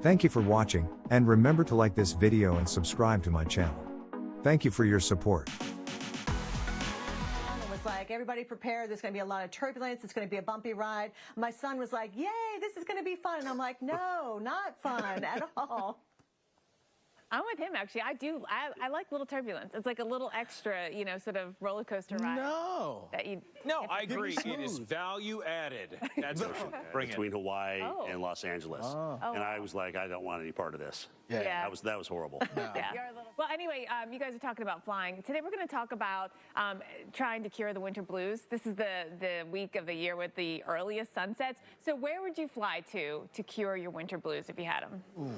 Thank you for watching, and remember to like this video and subscribe to my channel. Thank you for your support. It was like, everybody prepare, there's going to be a lot of turbulence, it's going to be a bumpy ride. My son was like, yay, this is going to be fun. And I'm like, no, not fun at all. I'm with him, actually. I like little turbulence. It's like a little extra, sort of roller coaster ride. No. No, I agree. It is value added. That's bring between it. Hawaii and Los Angeles. And I was like, I don't want any part of this. Yeah. That was horrible. Yeah. Well, anyway, you guys are talking about flying. Today we're going to talk about trying to cure the winter blues. This is the week of the year with the earliest sunsets. So where would you fly to cure your winter blues if you had them?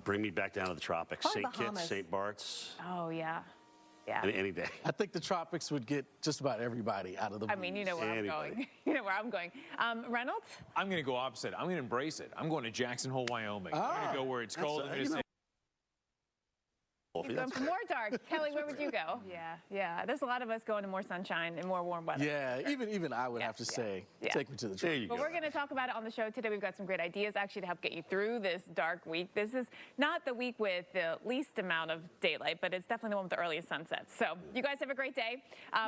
Bring me back down to the tropics. Probably St. Bahamas. Kitts, St. Bart's. Oh, yeah. Yeah. Any day. I think the tropics would get just about everybody out of the I mean, you know where I'm going. You know where I'm going. Reynolds? I'm going to go opposite. I'm going to embrace it. I'm going to Jackson Hole, Wyoming. I'm going to go where it's cold. He's going for more dark. Kelly, where would you go? Yeah. There's a lot of us going to more sunshine and more warm weather. Yeah, even I would have to say, take me to the There tropics. you But go. we're going to talk about it on the show today. We've got some great ideas actually to help get you through this dark week. This is not the week with the least amount of daylight, but it's definitely the one with the earliest sunsets. So you guys have a great day.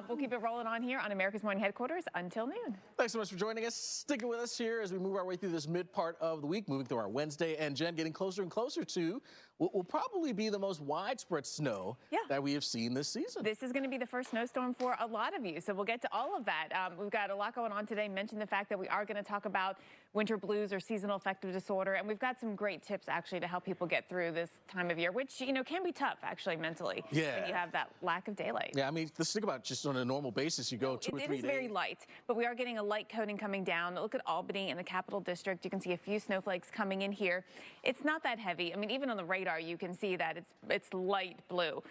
We'll keep it rolling on here on America's Morning Headquarters until noon. Thanks so much for joining us, sticking with us here as we move our way through this mid part of the week, moving through our Wednesday. And Jen, getting closer and closer to what will probably be the most widespread snow that we have seen this season. This is going to be the first snowstorm for a lot of you, so we'll get to all of that. We've got a lot going on today. Mentioned the fact that we are going to talk about winter blues or seasonal affective disorder, and we've got some great tips actually to help people get through this time of year, which can be tough actually mentally when you have that lack of daylight. Yeah, I mean, let's think about just on a normal basis. You go 2 or 3 days. It is very light, but we are getting a light coating coming down. Look at Albany and the Capital District. You can see a few snowflakes coming in here. It's not that heavy. I mean, even on the radar, you can see that it's light blue.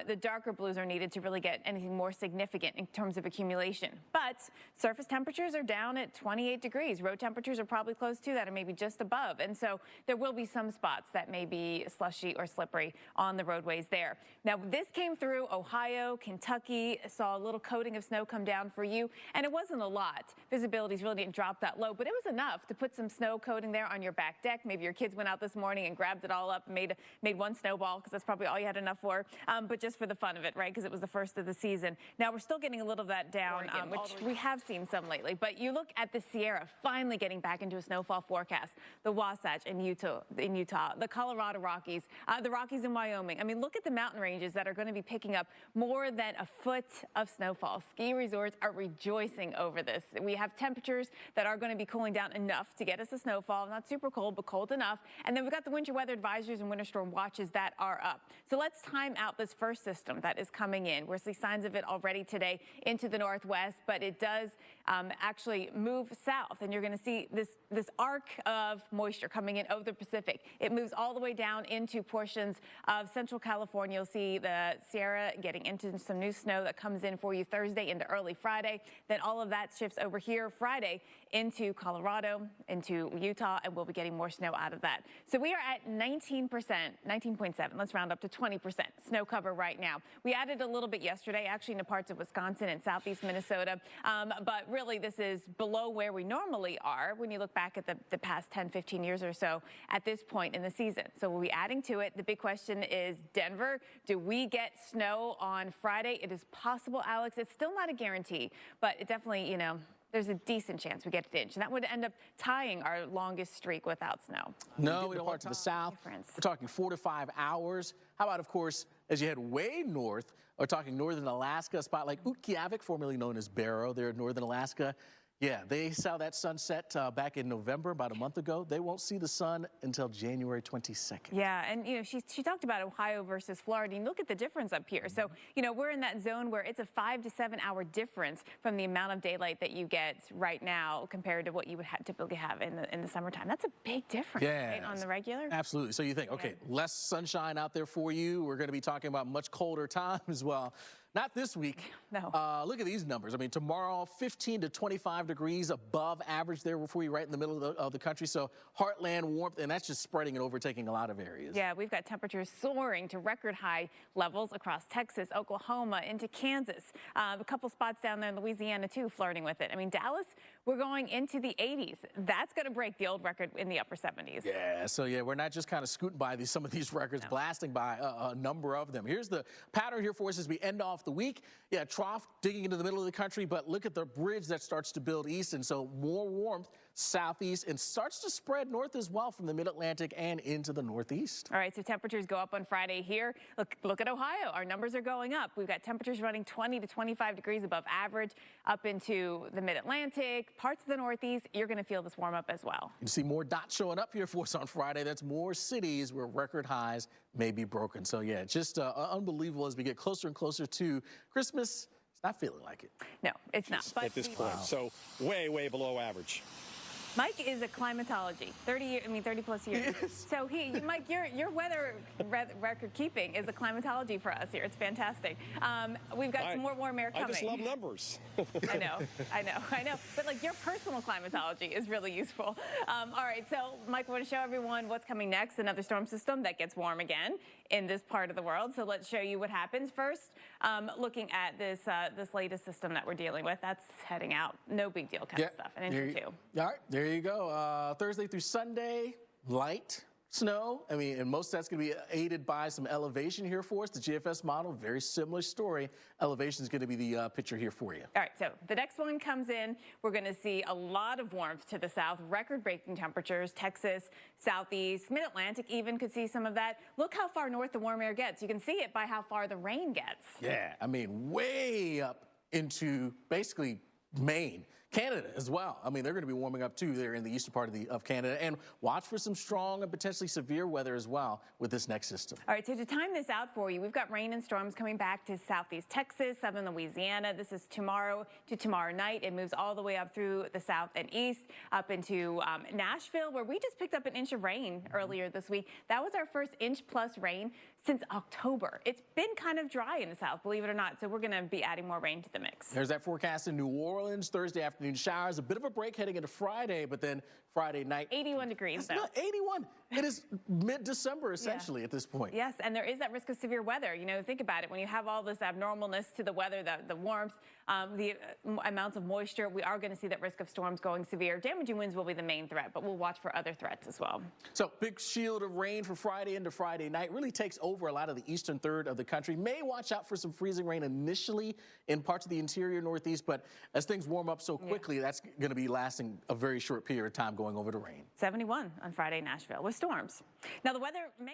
The darker blues are needed to really get anything more significant in terms of accumulation. But surface temperatures are down at 28 degrees. Road temperatures are probably close to that or maybe just above. And so there will be some spots that may be slushy or slippery on the roadways there. Now, this came through Ohio, Kentucky, saw a little coating of snow come down for you. And it wasn't a lot. Visibilities really didn't drop that low, but it was enough to put some snow coating there on your back deck. Maybe your kids went out this morning and grabbed it all up and made one snowball because that's probably all you had enough for. But just for the fun of it, right? Because it was the first of the season. Now we're still getting a little of that down, which we have seen some lately. But you look at the Sierra finally getting back into a snowfall forecast. The Wasatch in Utah, the Colorado Rockies, the Rockies in Wyoming. I mean, look at the mountain ranges that are going to be picking up more than a foot of snowfall. Ski resorts are rejoicing over this. We have temperatures that are going to be cooling down enough to get us a snowfall. Not super cold, but cold enough. And then we've got the winter weather advisories and winter storm watches that are up. So let's time out this first system that is coming in. We're seeing signs of it already today into the northwest, but it does actually move south, and you're going to see this arc of moisture coming in over the Pacific. It moves all the way down into portions of central California. You'll see the Sierra getting into some new snow that comes in for you Thursday into early Friday. Then all of that shifts over here Friday into Colorado, into Utah, and we'll be getting more snow out of that. So we are at 19%, 19.7. Let's round up to 20% snow cover right now. We added a little bit yesterday, actually, into parts of Wisconsin and southeast Minnesota. But really, this is below where we normally are when you look back at the past 10, 15 years or so at this point in the season. So we'll be adding to it. The big question is Denver. Do we get snow on Friday? It is possible, Alex. It's still not a guarantee, but it definitely, there's a decent chance we get an inch. And that would end up tying our longest streak without snow. No, we don't want to the south. We're talking 4 to 5 hours. How about, of course, as you head way north, we're talking northern Alaska, a spot like Utqiagvik, formerly known as Barrow, there in northern Alaska. Yeah, they saw that sunset back in November, about a month ago. They won't see the sun until January 22nd. Yeah, and she talked about Ohio versus Florida. And look at the difference up here. So, we're in that zone where it's a 5 to 7 hour difference from the amount of daylight that you get right now compared to what you would typically have in the summertime. That's a big difference, right, on the regular? Absolutely. So you think, okay, less sunshine out there for you. We're going to be talking about much colder time as well. Not this week. No. Look at these numbers. I mean, tomorrow, 15 to 25 degrees above average there for you, right in the middle of the country. So heartland warmth, and that's just spreading and overtaking a lot of areas. Yeah, we've got temperatures soaring to record high levels across Texas, Oklahoma, into Kansas. A couple spots down there in Louisiana, too, flirting with it. I mean, Dallas, we're going into the 80s. That's going to break the old record in the upper 70s. Yeah, so yeah, we're not just kind of scooting by some of these records, blasting by a number of them. Here's the pattern here for us as we end off the week. Yeah, trough digging into the middle of the country, but look at the bridge that starts to build east, and so more warmth southeast and starts to spread north as well from the mid-Atlantic and into the northeast. All right, so temperatures go up on Friday here. Look at Ohio. Our numbers are going up. We've got temperatures running 20 to 25 degrees above average up into the mid-Atlantic, parts of the northeast. You're going to feel this warm up as well. You see more dots showing up here for us on Friday. That's more cities where record highs may be broken. So yeah, just unbelievable as we get closer and closer to Christmas. It's not feeling like it. No, it's not. But at this point, so way, way below average. Mike is a climatology, 30 plus years. Yes. So Mike, your weather record keeping is a climatology for us here. It's fantastic. We've got some more warm air coming. I just love numbers. I know. But like your personal climatology is really useful. All right, so Mike, we want to show everyone what's coming next. Another storm system that gets warm again in this part of the world. So let's show you what happens first. Looking at this latest system that we're dealing with, that's heading out. No big deal kind of stuff. An inch or two. All right, there you go. Thursday through Sunday, light snow. I mean, and most of that's going to be aided by some elevation here for us. The GFS model, very similar story. Elevation is going to be the picture here for you. All right, so the next one comes in. We're going to see a lot of warmth to the south, record-breaking temperatures. Texas, southeast, mid-Atlantic even could see some of that. Look how far north the warm air gets. You can see it by how far the rain gets. Yeah, I mean, way up into basically Maine. Canada as well. I mean, they're going to be warming up too there in the eastern part of Canada. And watch for some strong and potentially severe weather as well with this next system. All right, so to time this out for you, we've got rain and storms coming back to southeast Texas, southern Louisiana. This is tomorrow to tomorrow night. It moves all the way up through the south and east, up into Nashville, where we just picked up an inch of rain earlier this week. That was our first inch plus rain since October. It's been kind of dry in the south, believe it or not, so we're going to be adding more rain to the mix. There's that forecast in New Orleans. Thursday afternoon showers, a bit of a break heading into Friday, but then Friday night. 81 degrees, though. No, 81. It is mid-December, essentially, at this point. Yes, and there is that risk of severe weather. You know, think about it. When you have all this abnormalness to the weather, the warmth, the amounts of moisture, we are going to see that risk of storms going severe. Damaging winds will be the main threat, but we'll watch for other threats as well. So, big shield of rain for Friday into Friday night. Really takes over a lot of the eastern third of the country. May watch out for some freezing rain initially in parts of the interior northeast, but as things warm up so quickly, that's going to be lasting a very short period of time going over to rain. 71 on Friday, Nashville, with storms. Now, the weather may...